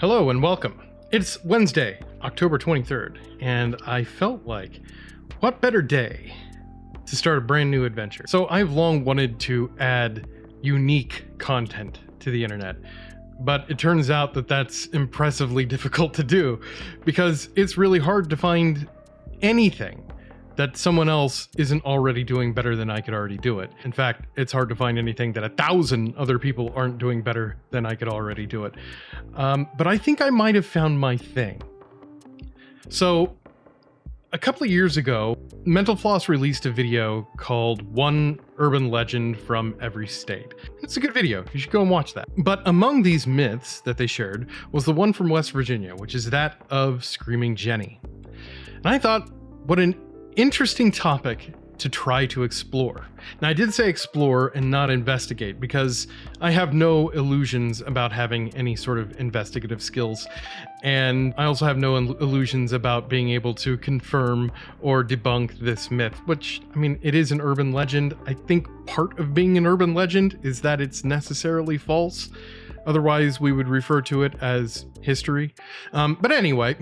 Hello and welcome. It's Wednesday, October 23rd, and I felt like, what better day to start a brand new adventure? So I've long wanted to add unique content to the internet, but it turns out that that's impressively difficult to do because it's really hard to find anything that someone else isn't already doing better than I could already do it. In fact, it's hard to find anything that 1,000 other people aren't doing better than I could already do it. But I think I might have found my thing. So a couple of years ago, Mental Floss released a video called One Urban Legend from Every State. It's a good video. You should go and watch that. But among these myths that they shared was the one from West Virginia, which is that of Screaming Jenny. And I thought, what an interesting topic to try to explore. Now, I did say explore and not investigate because I have no illusions about having any sort of investigative skills. And I also have no illusions about being able to confirm or debunk this myth, which, I mean, it is an urban legend. I think part of being an urban legend is that it's necessarily false. Otherwise, we would refer to it as history. But anyway,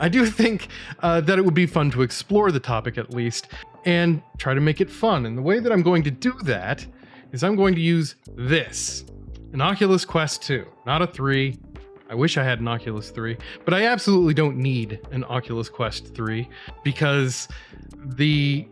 I do think that it would be fun to explore the topic at least and try to make it fun. And the way that I'm going to do that is I'm going to use this, an Oculus Quest 2, not a 3. I wish I had an Oculus 3, but I absolutely don't need an Oculus Quest 3 because the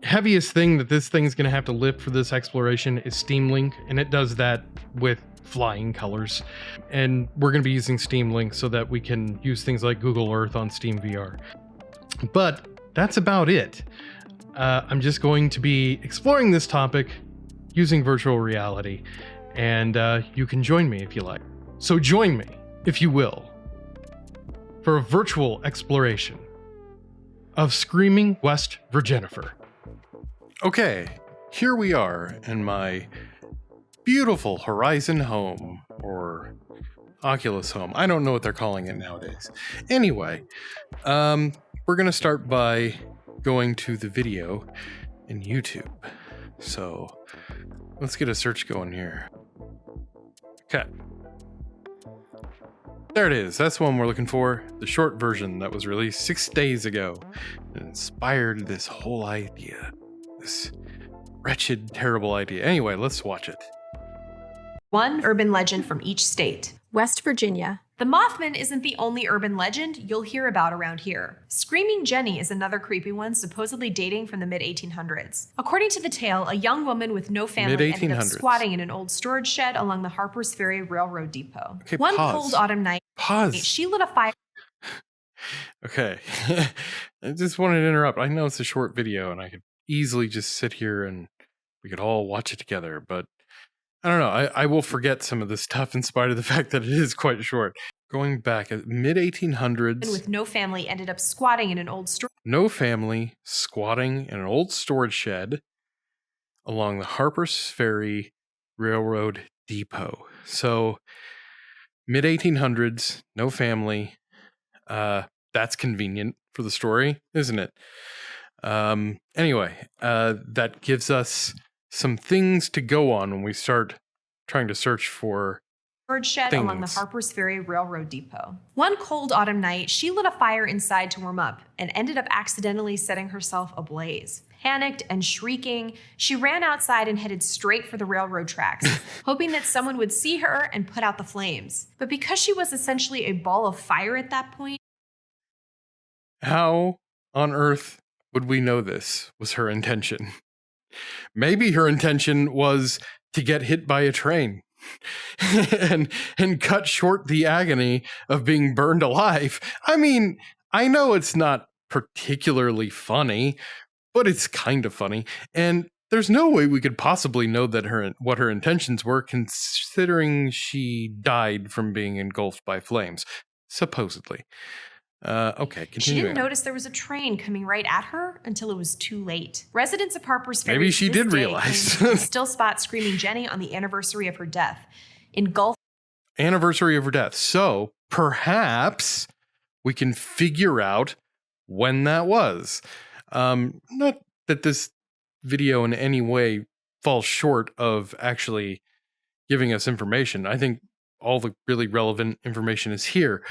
heaviest thing that this thing's going to have to lift for this exploration is Steam Link, and it does that with flying colors. And we're going to be using Steam Link so that we can use things like Google Earth on Steam VR. But that's about it. I'm just going to be exploring this topic using virtual reality, and you can join me if you like. So join me, if you will, for a virtual exploration of Screaming West Virginifer. Okay, here we are in my beautiful Horizon home, or Oculus home. I don't know what they're calling it nowadays. Anyway, we're going to start by going to the video in YouTube. So let's get a search going here. Okay. There it is. That's the one we're looking for. The short version that was released 6 days ago. It inspired this whole idea. This wretched, terrible idea. Anyway, let's watch it. One urban legend from each state. West Virginia. The Mothman isn't the only urban legend you'll hear about around here. Screaming Jenny is another creepy one, supposedly dating from the mid-1800s. According to the tale, a young woman with no family ended up squatting in an old storage shed along the Harpers Ferry Railroad Depot. Okay, One pause. cold autumn night, she lit a fire. Okay. I just wanted to interrupt. I know it's a short video and I could easily just sit here and we could all watch it together, but I don't know. I will forget some of this stuff in spite of the fact that it is quite short. Going back at mid-1800s. With no family ended up squatting in an old storage. No family squatting in an old storage shed along the Harpers Ferry Railroad Depot. So mid-1800s, no family. That's convenient for the story, isn't it? Anyway, that gives us some things to go on when we start trying to search for storage shed along the Harpers Ferry Railroad Depot. One cold autumn night, she lit a fire inside to warm up and ended up accidentally setting herself ablaze. Panicked and shrieking, she ran outside and headed straight for the railroad tracks, hoping that someone would see her and put out the flames. But because she was essentially a ball of fire at that point... How on earth would we know this was her intention? Maybe her intention was to get hit by a train and cut short the agony of being burned alive. I mean, I know it's not particularly funny, but it's kind of funny. And there's no way we could possibly know that what her intentions were, considering she died from being engulfed by flames, supposedly. Okay, continue. She didn't notice there was a train coming right at her until it was too late. Residents of Harpers Ferry maybe she did realize. Still spot Screaming Jenny on the anniversary of her death. Anniversary of her death. So perhaps we can figure out when that was. Not that this video in any way falls short of actually giving us information. I think all the really relevant information is here.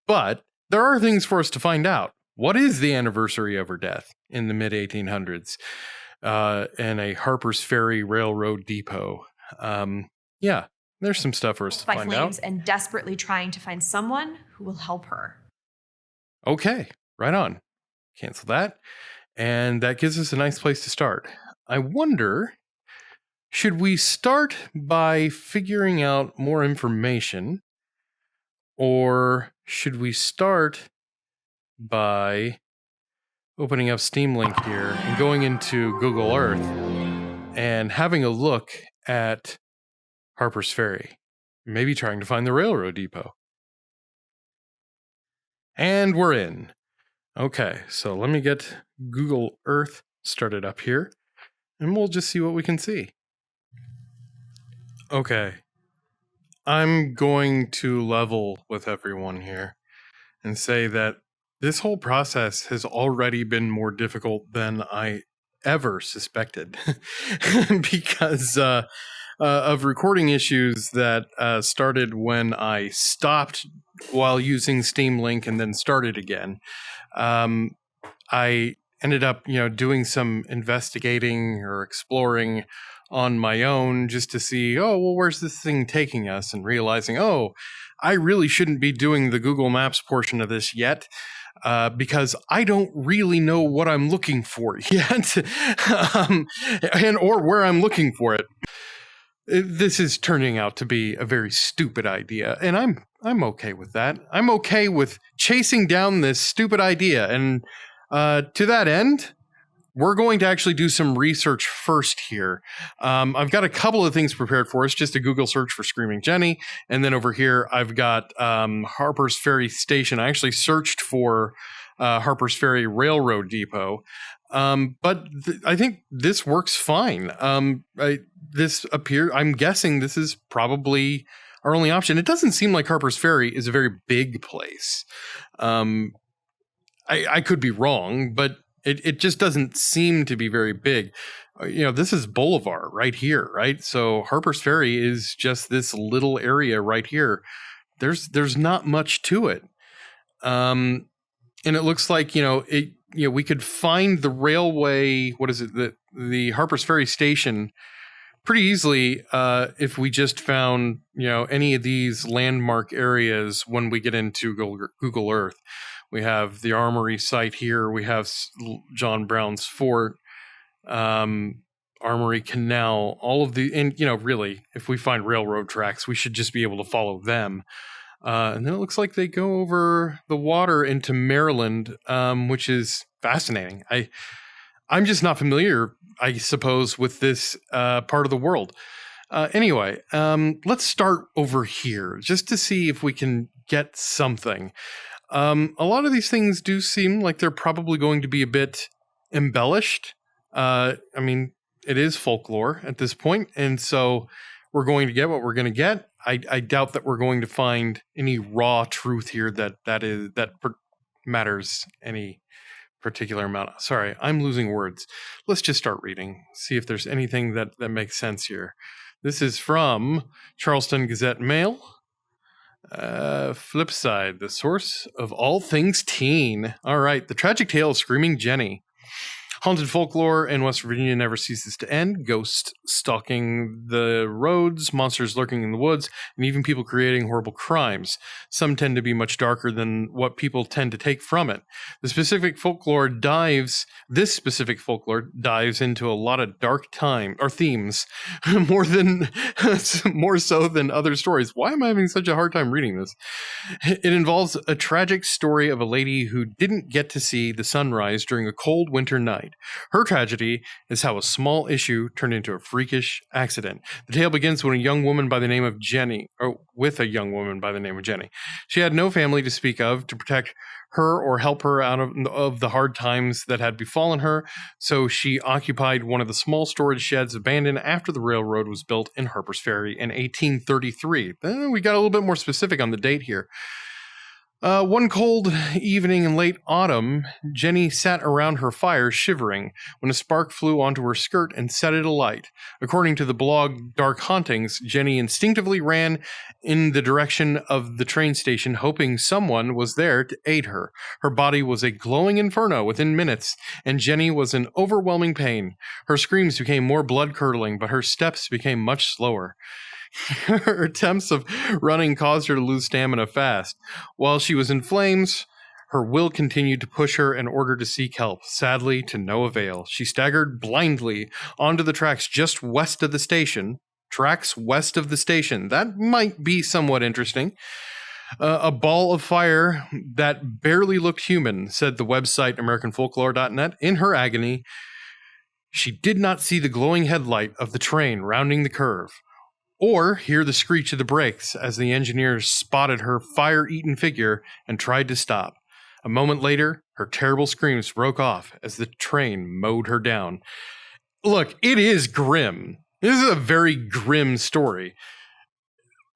But there are things for us to find out. What is the anniversary of her death in the mid-1800s in a Harper's Ferry Railroad depot? Yeah, there's some stuff for us to find out. And desperately trying to find someone who will help her. Okay, right on. Cancel that. And that gives us a nice place to start. I wonder, should we start by figuring out more information? Or should we start by opening up Steam Link here and going into Google Earth and having a look at Harper's Ferry? Maybe trying to find the railroad depot. And we're in. Okay, so let me get Google Earth started up here, and we'll just see what we can see. Okay, I'm going to level with everyone here and say that this whole process has already been more difficult than I ever suspected because of recording issues that started when I stopped while using Steam Link and then started again. I ended up, doing some investigating or exploring on my own just to see, where's this thing taking us? And realizing, I really shouldn't be doing the Google Maps portion of this yet. Because I don't really know what I'm looking for yet, or where I'm looking for it. This is turning out to be a very stupid idea, and I'm okay with that. I'm okay with chasing down this stupid idea, and to that end, we're going to actually do some research first here. I've got a couple of things prepared for us, just a Google search for Screaming Jenny, and then over here I've got Harper's Ferry Station. I actually searched for Harper's Ferry Railroad Depot, but I think this works fine. I'm guessing this is probably our only option. It doesn't seem like Harper's Ferry is a very big place. I could be wrong, but it just doesn't seem to be very big. This is Bolivar right here, right? So Harper's Ferry is just this little area right here. There's not much to it. And it looks like, we could find the railway, the Harper's Ferry station pretty easily if we just found, any of these landmark areas when we get into Google Earth. We have the Armory site here. We have John Brown's Fort, Armory Canal, all of and really, if we find railroad tracks, we should just be able to follow them. And then it looks like they go over the water into Maryland, which is fascinating. I'm just not familiar, I suppose, with this part of the world. Anyway, let's start over here just to see if we can get something. A lot of these things do seem like they're probably going to be a bit embellished. It is folklore at this point, and so we're going to get what we're going to get. I doubt that we're going to find any raw truth here that matters any particular amount. Sorry, I'm losing words. Let's just start reading, see if there's anything that makes sense here. This is from Charleston Gazette Mail. Flipside, the source of all things teen. All right, the tragic tale of Screaming Jenny. Haunted folklore in West Virginia never ceases to end. Ghosts stalking the roads, monsters lurking in the woods, and even people creating horrible crimes. Some tend to be much darker than what people tend to take from it. This specific folklore dives into a lot of dark themes, more so than other stories. Why am I having such a hard time reading this? It involves a tragic story of a lady who didn't get to see the sunrise during a cold winter night. Her tragedy is how a small issue turned into a freakish accident. The tale begins with a young woman by the name of Jenny. She had no family to speak of to protect her or help her out of the hard times that had befallen her, so she occupied one of the small storage sheds abandoned after the railroad was built in Harper's Ferry in 1833. Then we got a little bit more specific on the date here. One cold evening in late autumn, Jenny sat around her fire shivering when a spark flew onto her skirt and set it alight. According to the blog Dark Hauntings, Jenny instinctively ran in the direction of the train station, hoping someone was there to aid her. Her body was a glowing inferno within minutes, and Jenny was in overwhelming pain. Her screams became more blood-curdling, but her steps became much slower. Her attempts of running caused her to lose stamina fast. While she was in flames, her will continued to push her in order to seek help, sadly to no avail. She staggered blindly onto the tracks just west of the station. Tracks west of the station. That might be somewhat interesting. A ball of fire that barely looked human, said the website AmericanFolklore.net. In her agony, she did not see the glowing headlight of the train rounding the curve, or hear the screech of the brakes as the engineers spotted her fire-eaten figure and tried to stop. A moment later, her terrible screams broke off as the train mowed her down. Look, it is grim. This is a very grim story.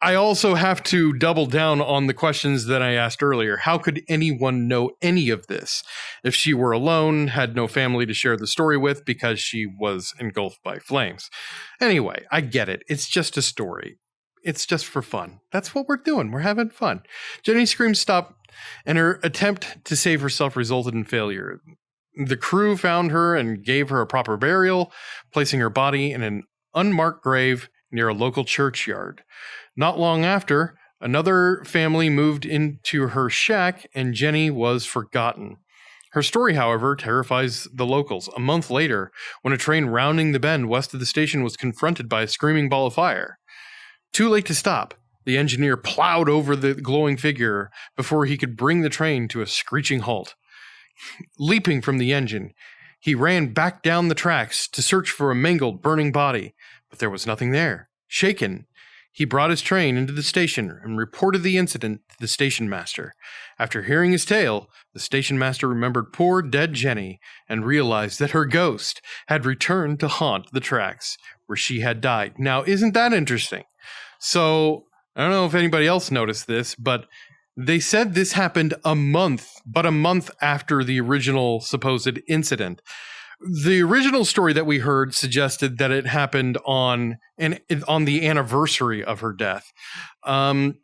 I also have to double down on the questions that I asked earlier. How could anyone know any of this if she were alone, had no family to share the story with because she was engulfed by flames? Anyway, I get it. It's just a story. It's just for fun. That's what we're doing. We're having fun. Jenny's screams stopped, and her attempt to save herself resulted in failure. The crew found her and gave her a proper burial, placing her body in an unmarked grave near a local churchyard. Not long after, another family moved into her shack, and Jenny was forgotten. Her story, however, terrifies the locals. A month later, when a train rounding the bend west of the station was confronted by a screaming ball of fire. Too late to stop, the engineer plowed over the glowing figure before he could bring the train to a screeching halt. Leaping from the engine, he ran back down the tracks to search for a mangled, burning body, but there was nothing there. Shaken, he brought his train into the station and reported the incident to the station master. After hearing his tale, the station master remembered poor dead Jenny and realized that her ghost had returned to haunt the tracks where she had died. Now, isn't that interesting? So, I don't know if anybody else noticed this, but they said this happened a month after the original supposed incident. The original story that we heard suggested that it happened on the anniversary of her death. Okay,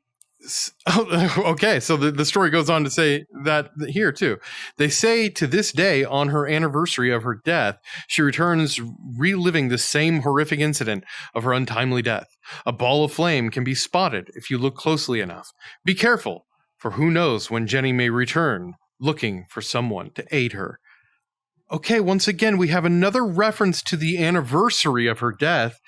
so the story goes on to say that here too. They say to this day, on her anniversary of her death, she returns reliving the same horrific incident of her untimely death. A ball of flame can be spotted if you look closely enough. Be careful, for who knows when Jenny may return, looking for someone to aid her. Okay, once again, we have another reference to the anniversary of her death.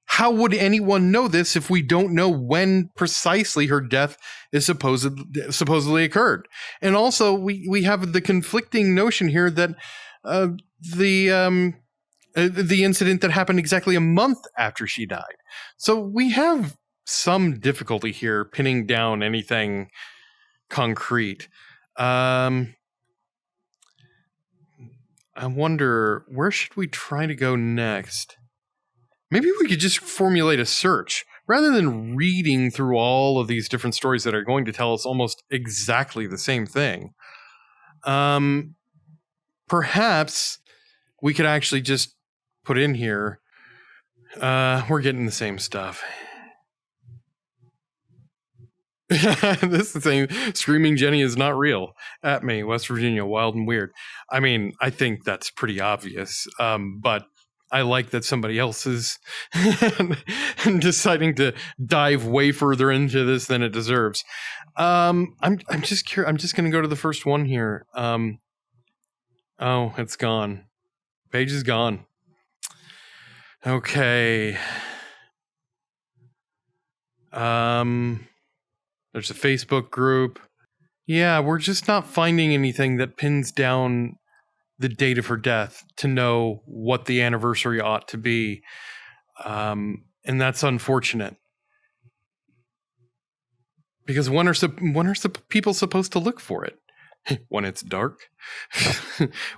How would anyone know this if we don't know when precisely her death is supposedly occurred? And also, we have the conflicting notion here that the incident that happened exactly a month after she died. So we have some difficulty here pinning down anything concrete. I wonder, where should we try to go next? Maybe we could just formulate a search rather than reading through all of these different stories that are going to tell us almost exactly the same thing. Perhaps we could actually just put in here, we're getting the same stuff. This is saying Screaming Jenny is not real. At me, West Virginia, wild and weird. I mean, I think that's pretty obvious. But I like that somebody else is deciding to dive way further into this than it deserves. I'm just curious. I'm just going to go to the first one here. Oh, it's gone. Page is gone. Okay. There's a Facebook group. Yeah, we're just not finding anything that pins down the date of her death to know what the anniversary ought to be. And that's unfortunate. Because when are people supposed to look for it? When it's dark?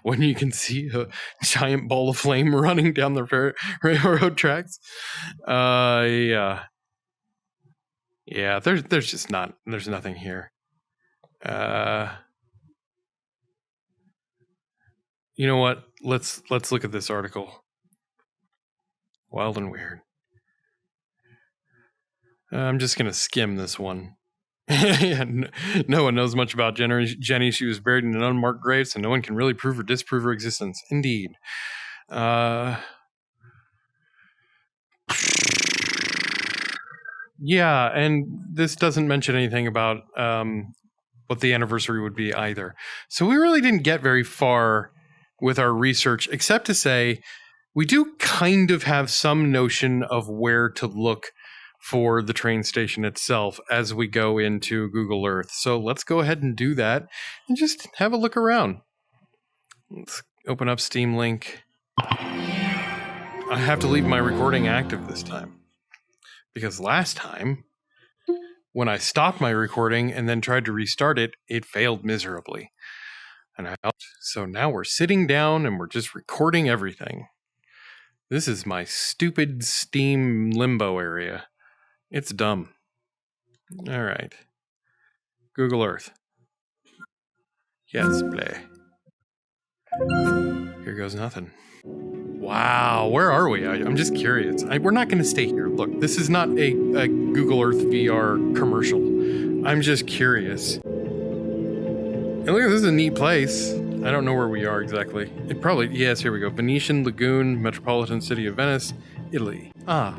When you can see a giant ball of flame running down the railroad tracks? Yeah. Yeah, there's nothing here. You know what? Let's look at this article. Wild and weird. I'm just gonna skim this one. Yeah, no one knows much about Jenny. She was buried in an unmarked grave, so no one can really prove or disprove her existence. Indeed. Yeah, and this doesn't mention anything about what the anniversary would be either. So we really didn't get very far with our research, except to say we do kind of have some notion of where to look for the train station itself as we go into Google Earth. So let's go ahead and do that and just have a look around. Let's open up Steam Link. I have to leave my recording active this time, because last time, when I stopped my recording and then tried to restart it, it failed miserably. So now we're sitting down and we're just recording everything. This is my stupid Steam limbo area. It's dumb. All right. Google Earth. Yes, play. Here goes nothing. Wow, where are we? I'm just curious. We're not going to stay here. Look, this is not a Google Earth VR commercial. I'm just curious. And look, this is a neat place. I don't know where we are exactly. It probably, yes, here we go. Venetian Lagoon, Metropolitan City of Venice, Italy. Ah,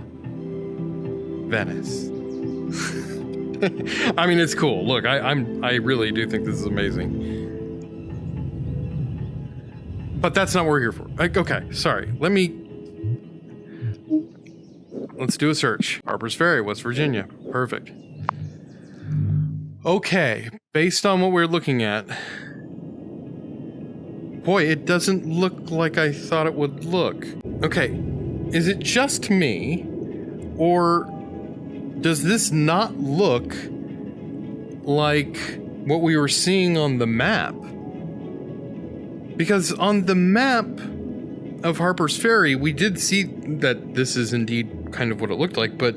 Venice. I mean, it's cool. Look, I really do think this is amazing. But that's not what we're here for. Okay, sorry. Let's do a search. Harper's Ferry, West Virginia. Perfect. Okay, based on what we're looking at, boy, it doesn't look like I thought it would look. Okay, is it just me, or does this not look like what we were seeing on the map? Because on the map of Harper's Ferry, we did see that this is indeed kind of what it looked like, but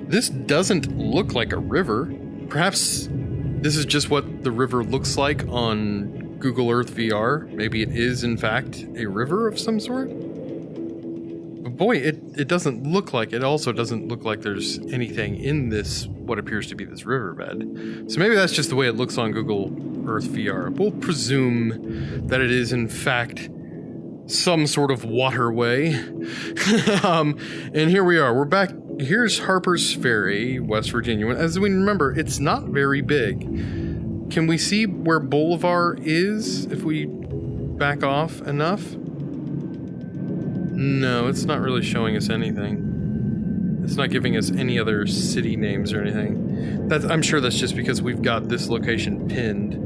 this doesn't look like a river. Perhaps this is just what the river looks like on Google Earth VR. Maybe it is, in fact, a river of some sort. But boy, it doesn't look like it. Also doesn't look like there's anything in this, what appears to be this riverbed. So maybe that's just the way it looks on Google Earth VR. We'll presume that it is, in fact, some sort of waterway. And here we are. We're back. Here's Harper's Ferry, West Virginia. As we remember, it's not very big. Can we see where Bolivar is if we back off enough? No, it's not really showing us anything. It's not giving us any other city names or anything. I'm sure that's just because we've got this location pinned.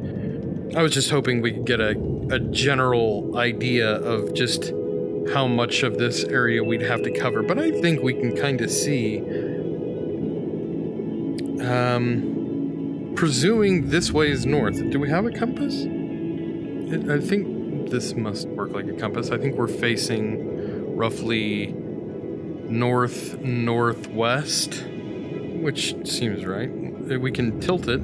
I was just hoping we could get a general idea of just how much of this area we'd have to cover, but I think we can kind of see. Presuming this way is north. Do we have a compass? I think this must work like a compass. I think we're facing roughly north-northwest, which seems right. We can tilt it.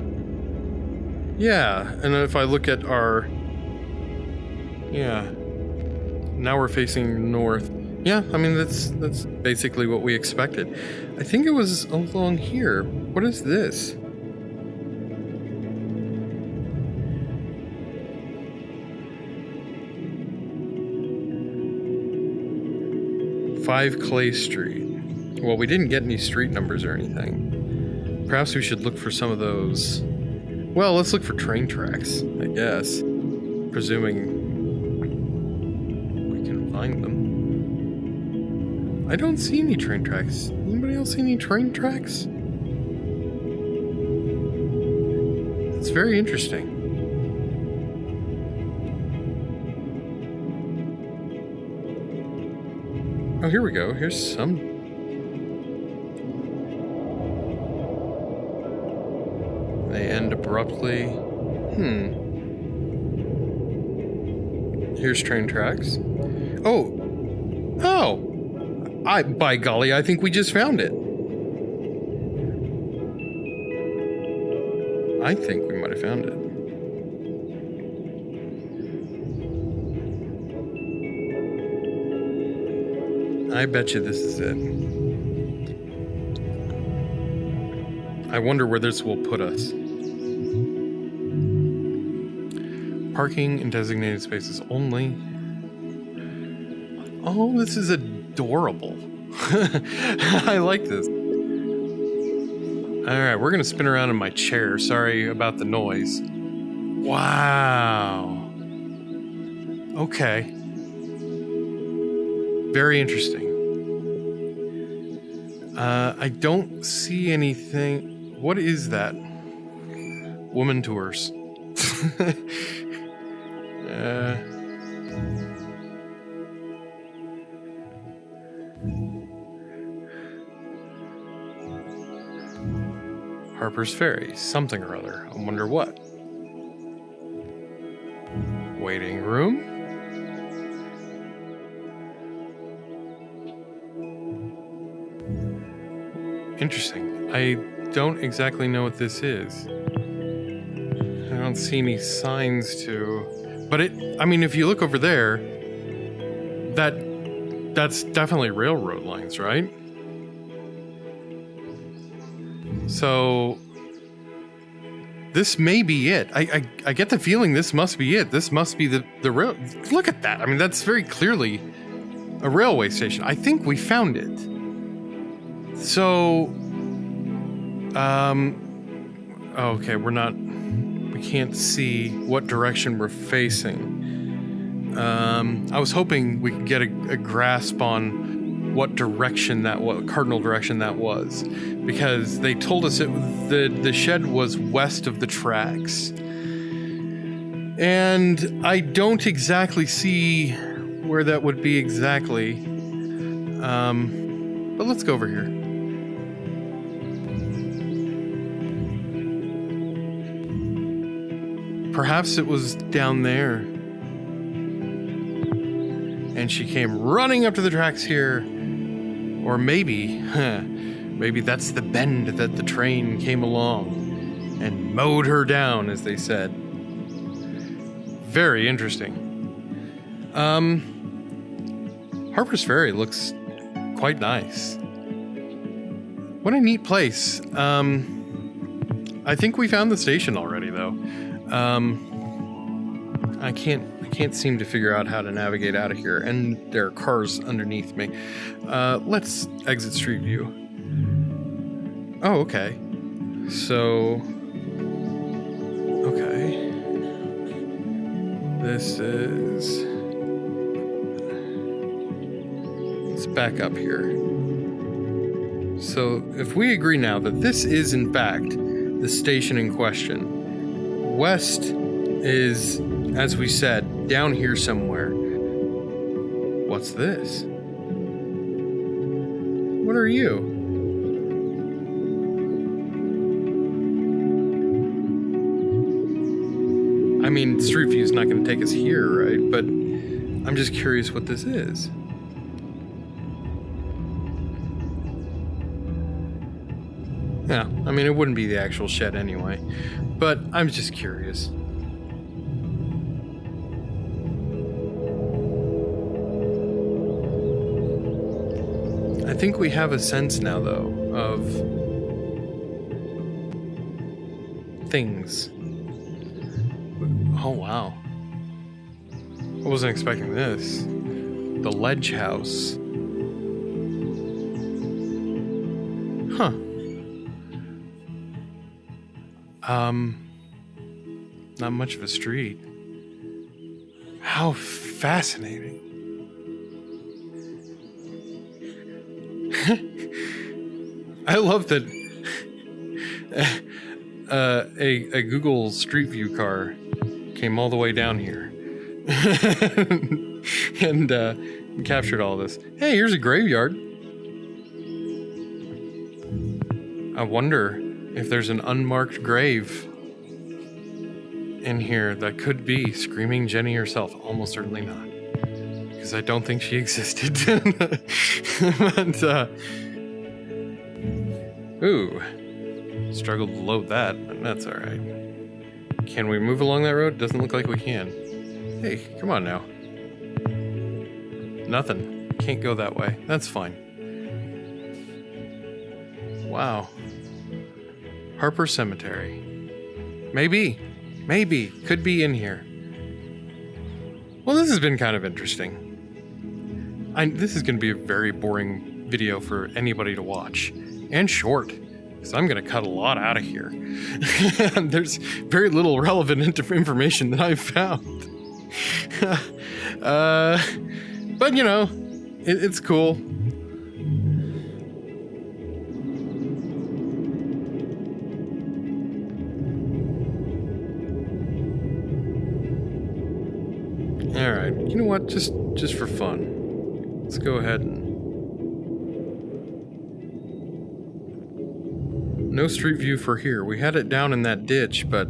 Yeah, and if I look at our... Yeah. Now we're facing north. Yeah, I mean, that's basically what we expected. I think it was along here. What is this? Five Clay Street. Well, we didn't get any street numbers or anything. Perhaps we should look for some of those. Well, let's look for train tracks, I guess. Presuming find them. I don't see any train tracks. Anybody else see any train tracks? It's very interesting. Oh, here we go. Here's some. They end abruptly. Here's train tracks. Oh! By golly, I think we just found it. I think we might found it. I bet you this is it. I wonder where this will put us. Parking in designated spaces only. Oh, this is adorable. I like this. Alright, we're going to spin around in my chair. Sorry about the noise. Wow. Okay. Very interesting. I don't see anything. What is that? Woman tours. Harper's Ferry, something or other. I wonder what. Waiting room? Interesting. I don't exactly know what this is. I don't see any signs to... But I mean, if you look over there, that's definitely railroad lines, right? So this may be it. I get the feeling this must be it. This must be the rail. Look at that. I mean, that's very clearly a railway station. I think we found it. So, okay, we can't see what direction we're facing. I was hoping we could get a grasp on what direction cardinal direction that was, because they told us the shed was west of the tracks, and I don't exactly see where that would be exactly. But let's go over here. Perhaps it was down there, and she came running up to the tracks here. Or maybe that's the bend that the train came along and mowed her down, as they said. Very interesting. Harper's Ferry looks quite nice. What a neat place. I think we found the station already, though. I can't seem to figure out how to navigate out of here, and there are cars underneath me. Let's exit Street View. Oh, okay. So, okay. This is... Let's back up here. So, if we agree now that this is, in fact, the station in question, west is, as we said, down here somewhere. What's this? What are you? I mean, Street View's not going to take us here, right? But I'm just curious what this is. Yeah, I mean, it wouldn't be the actual shed anyway, but I'm just curious. I think we have a sense now, though, of things. Oh, wow. I wasn't expecting this. The Ledge House. Huh. Not much of a street. How fascinating. I love that a Google Street View car came all the way down here and captured all this. Hey, here's a graveyard. I wonder if there's an unmarked grave in here that could be Screaming Jenny herself. Almost certainly not, because I don't think she existed. But, ooh, struggled to load that, but that's all right. Can we move along that road? Doesn't look like we can. Hey, come on now. Nothing. Can't go that way. That's fine. Wow. Harper Cemetery. Maybe. Could be in here. Well, this has been kind of interesting. This is going to be a very boring video for anybody to watch. And short. Because I'm going to cut a lot out of here. There's very little relevant information that I've found. But, you know, it's cool. Alright, you know what? Just for fun. Let's go ahead and... No street view for here. We had it down in that ditch, but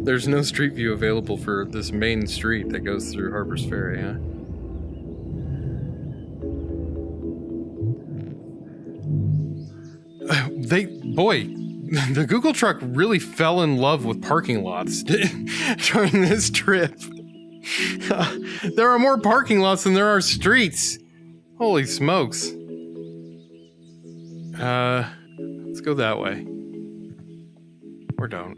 there's no street view available for this main street that goes through Harper's Ferry, huh? The Google truck really fell in love with parking lots during this trip. There are more parking lots than there are streets. Holy smokes. Let's go that way. Or don't.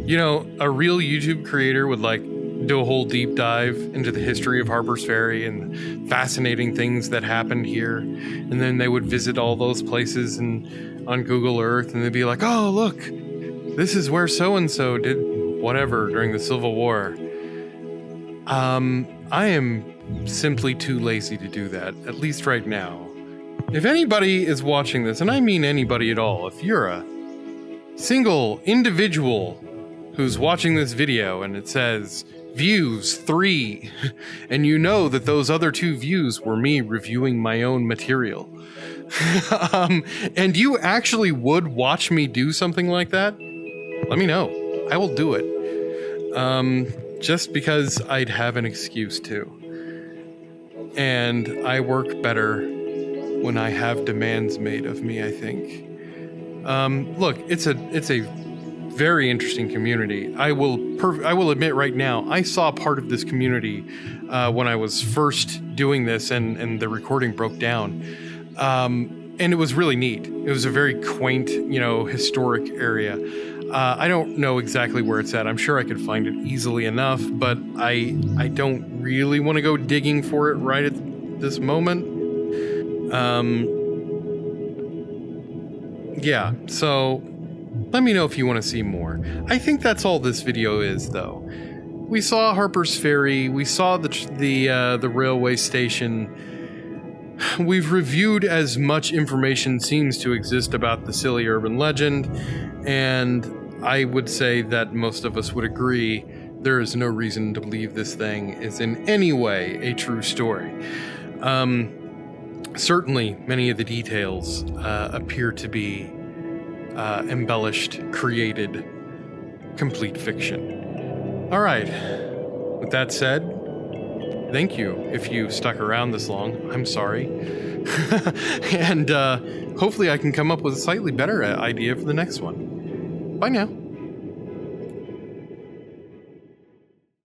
You know, a real YouTube creator would like do a whole deep dive into the history of Harper's Ferry and fascinating things that happened here. And then they would visit all those places on Google Earth, and they'd be like, oh, look, this is where so-and-so did whatever during the Civil War. I am simply too lazy to do that, at least right now. If anybody is watching this, and I mean anybody at all, if you're a single individual who's watching this video and it says views 3, and you know that those other 2 views were me reviewing my own material, and you actually would watch me do something like that, let me know. I will do it. Just because I'd have an excuse to. And I work better when I have demands made of me, I think. Look, it's a very interesting community. I will admit right now, I saw part of this community when I was first doing this and the recording broke down. And it was really neat. It was a very quaint, historic area. I don't know exactly where it's at. I'm sure I could find it easily enough, but I don't really want to go digging for it right at this moment. Yeah, so let me know if you want to see more. I think that's all this video is, though. We saw Harper's Ferry. We saw the railway station. We've reviewed as much information seems to exist about the silly urban legend, and I would say that most of us would agree there is no reason to believe this thing is in any way a true story. Certainly, many of the details appear to be embellished, created, complete fiction. All right. With that said, thank you if you stuck around this long. I'm sorry. And hopefully I can come up with a slightly better idea for the next one. Bye now.